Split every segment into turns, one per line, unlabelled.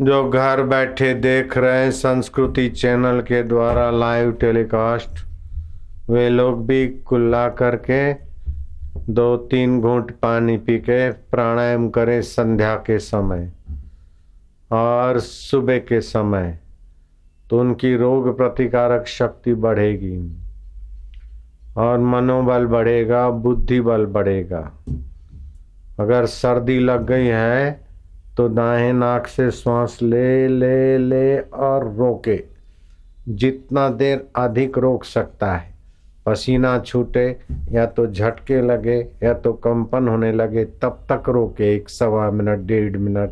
जो घर बैठे देख रहे हैं संस्कृति चैनल के द्वारा लाइव टेलीकास्ट, वे लोग भी कुल्ला करके 2-3 घूंट पानी पी के प्राणायाम करें संध्या के समय और सुबह के समय, तो उनकी रोग प्रतिकारक शक्ति बढ़ेगी और मनोबल बढ़ेगा, बुद्धि बल बढ़ेगा। अगर सर्दी लग गई है तो दाहिने नाक से श्वास ले ले ले और रोके, जितना देर अधिक रोक सकता है। पसीना छूटे या तो झटके लगे या तो कंपन होने लगे तब तक रोके, 1-1.25 मिनट, 1.5 मिनट,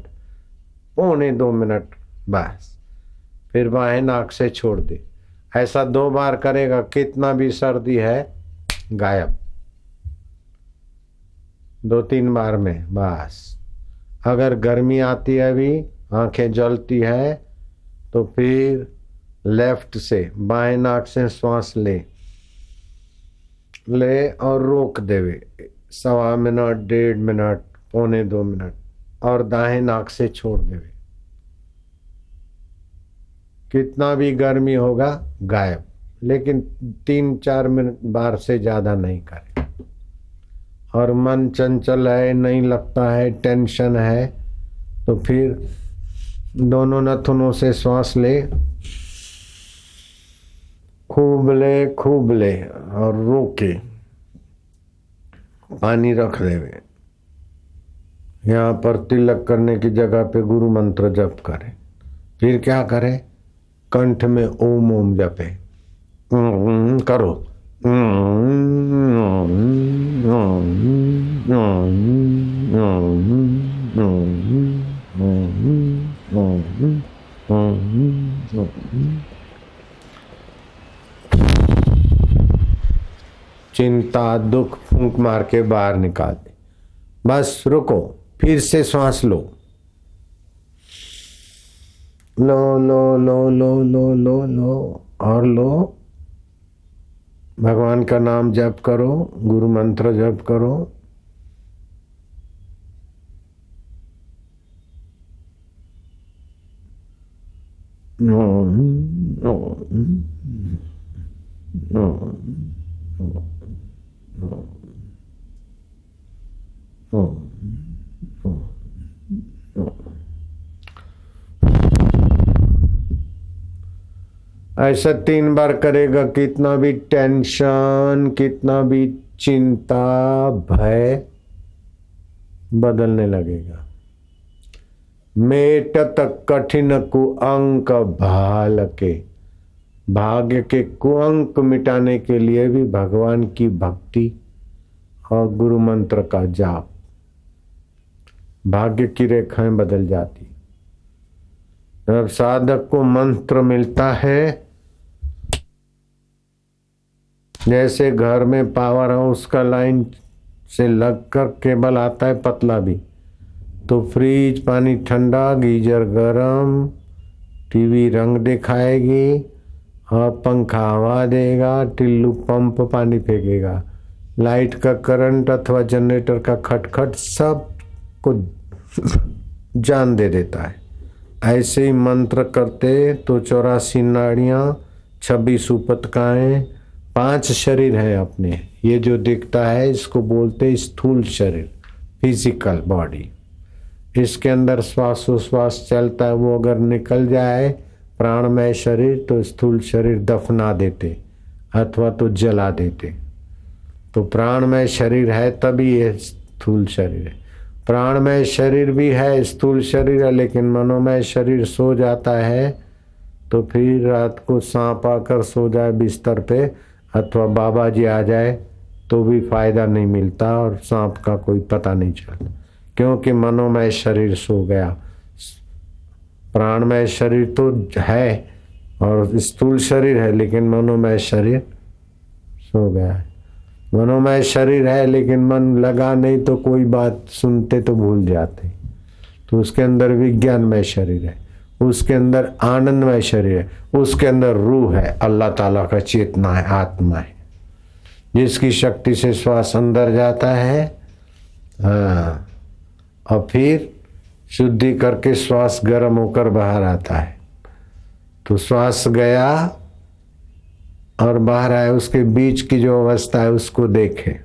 1-2 मिनट बस। फिर बाएं नाक से छोड़ दे। ऐसा 2 बार करेगा, कितना भी सर्दी है गायब। 2-3 बार में बस। अगर गर्मी आती है, अभी आंखें जलती है, तो फिर लेफ्ट से बाएं नाक से श्वास ले और रोक देवे 1.25 मिनट, 1.5 मिनट, 1-2 मिनट और दाएं नाक से छोड़ देवे। कितना भी गर्मी होगा गायब, लेकिन 3-4 मिनट बार से ज्यादा नहीं करें। और मन चंचल है, नहीं लगता है, टेंशन है, तो फिर दोनों नथुनों से श्वास ले, खूब ले और रोके, पानी रख देवे। यहाँ पर तिलक करने की जगह पे गुरु मंत्र जप करें। फिर क्या करें? कंठ में ओम ओम जपे करो। चिंता दुख फूंक मार के बाहर निकाल दे। बस रुको, फिर से श्वास लो, लो लो लो लो लो लो लो और लो। भगवान का नाम जप करो, गुरु मंत्र जप करो। ऐसा 3 बार करेगा, कितना भी टेंशन, कितना भी चिंता, भय बदलने लगेगा। मेटत कठिन कुअंक भाल के, भाग्य के कुअंक मिटाने के लिए भी भगवान की भक्ति और गुरु मंत्र का जाप, भाग्य की रेखाएं बदल जाती। जब साधक को मंत्र मिलता है, जैसे घर में पावर हाउस का लाइन से लगकर केबल आता है पतला भी, तो फ्रिज पानी ठंडा, गीजर गरम, टीवी रंग दिखाएगी और पंखा हवा देगा, टिल्लू पंप पानी फेंकेगा, लाइट का करंट अथवा जनरेटर का खटखट सब को जान दे देता है। ऐसे ही मंत्र करते तो 84 नाड़ियाँ, 26 उपतकाएं, 5 शरीर हैं अपने। ये जो दिखता है इसको बोलते स्थूल शरीर, फिजिकल बॉडी। इसके अंदर श्वासोश्वास चलता है, वो अगर निकल जाए प्राणमय शरीर तो स्थूल शरीर दफना देते अथवा तो जला देते। तो प्राणमय शरीर है तभी ये स्थूल शरीर है। प्राणमय शरीर भी है, स्थूल शरीर है, लेकिन मनोमय शरीर सो जाता है तो फिर रात को सांप आकर सो जाए बिस्तर पे अथवा बाबा जी आ जाए तो भी फायदा नहीं मिलता और सांप का कोई पता नहीं चलता, क्योंकि मनोमय शरीर सो गया। प्राणमय शरीर तो है और स्थूल शरीर है, लेकिन मनोमय शरीर सो गया है। मनोमय शरीर है लेकिन मन लगा नहीं तो कोई बात सुनते तो भूल जाते, तो उसके अंदर विज्ञानमय शरीर है, उसके अंदर आनंदमय शरीर है, उसके अंदर रूह है, अल्लाह ताला का चेतना है, आत्मा है, जिसकी शक्ति से श्वास अंदर जाता है। और फिर शुद्धि करके श्वास गर्म होकर बाहर आता है। तो श्वास गया और बाहर आया, उसके बीच की जो अवस्था है उसको देखे।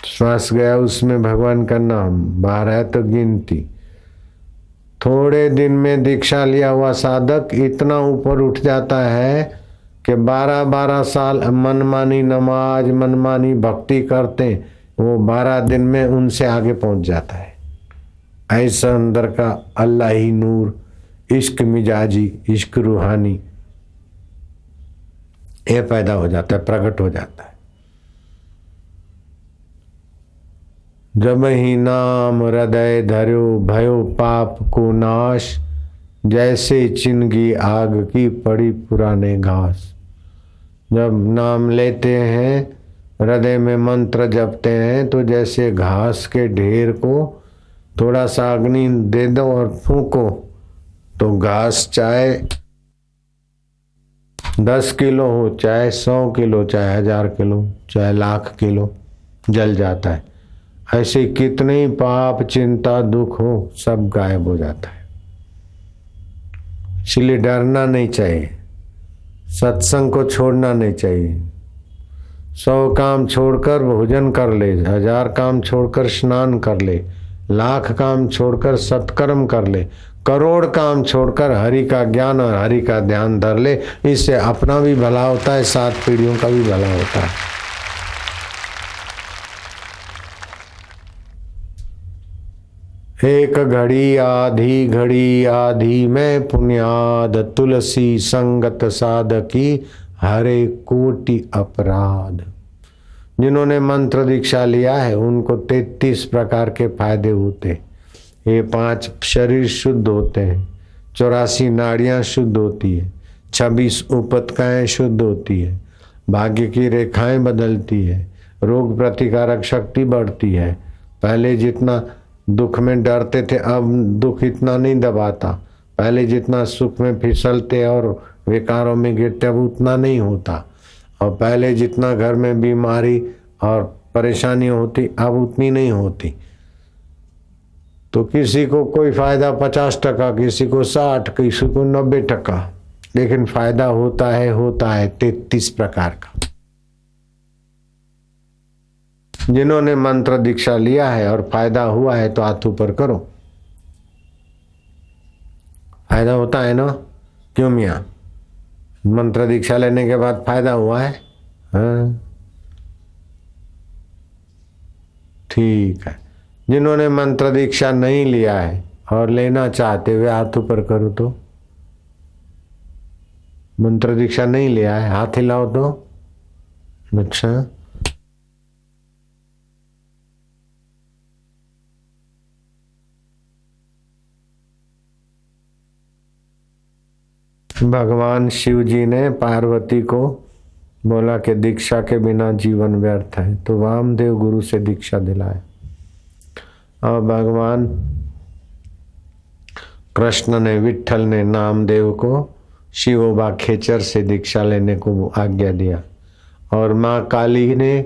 श्वास गया, उसमें भगवान का नाम, बाहर आया तो गिनती। थोड़े दिन में दीक्षा लिया हुआ साधक इतना ऊपर उठ जाता है कि 12-12 साल मनमानी नमाज मनमानी भक्ति करते, वो 12 दिन में उनसे आगे पहुंच जाता है। ऐसा अंदर का अल्लाह ही नूर, इश्क मिजाजी, इश्क रूहानी ये पैदा हो जाता है, प्रकट हो जाता है। जब ही नाम हृदय धर्यो भयो पाप को नाश, जैसे चिनगी आग की पड़ी पुराने घास। जब नाम लेते हैं, हृदय में मंत्र जपते हैं, तो जैसे घास के ढेर को थोड़ा सा अग्नि दे दो और फूंको तो घास चाहे 10 किलो हो, चाहे 100 किलो, चाहे 1000 किलो, चाहे लाख किलो जल जाता है। ऐसे कितने ही पाप चिंता दुख हो सब गायब हो जाता है। इसलिए डरना नहीं चाहिए, सत्संग को छोड़ना नहीं चाहिए। 100 काम छोड़कर भोजन कर ले, 1000 काम छोड़कर स्नान कर ले, लाख काम छोड़कर सत्कर्म कर ले, करोड़ काम छोड़कर हरि का ज्ञान और हरि का ध्यान धर ले। इससे अपना भी भला होता है, 7 पीढ़ियों का भी भला होता है। एक घड़ी आधी में पुण्याद, तुलसी संगत साधकी हरे कोटि अपराध। जिन्होंने मंत्र दीक्षा लिया है उनको 33 प्रकार के फायदे होते। ये 5 शरीर शुद्ध होते हैं, 84 नाड़ियां शुद्ध होती है, 26 उपतकाएं शुद्ध होती है, भाग्य की रेखाएं बदलती है, रोग प्रतिकारक शक्ति बढ़ती है। पहले जितना दुख में डरते थे अब दुख इतना नहीं दबाता, पहले जितना सुख में फिसलते और विकारों में गिरते अब उतना नहीं होता, और पहले जितना घर में बीमारी और परेशानी होती अब उतनी नहीं होती। तो किसी को कोई फायदा 50%, किसी को 60, किसी को 90%, लेकिन फायदा होता है 33 प्रकार का। जिन्होंने मंत्र दीक्षा लिया है और फायदा हुआ है तो हाथ ऊपर करो। फायदा होता है ना? क्यों मियाँ? मंत्र दीक्षा लेने के बाद फायदा हुआ है? हाँ ठीक है। जिन्होंने मंत्र दीक्षा नहीं लिया है और लेना चाहते हुए हाथ ऊपर करो तो। मंत्र दीक्षा नहीं लिया है, हाथ हिलाओ तो। अच्छा, भगवान शिव जी ने पार्वती को बोला कि दीक्षा के बिना जीवन व्यर्थ है, तो वामदेव गुरु से दीक्षा दिलाए। और भगवान कृष्ण ने, विट्ठल ने नामदेव को शिवोबा खेचर से दीक्षा लेने को आज्ञा दिया। और माँ काली ने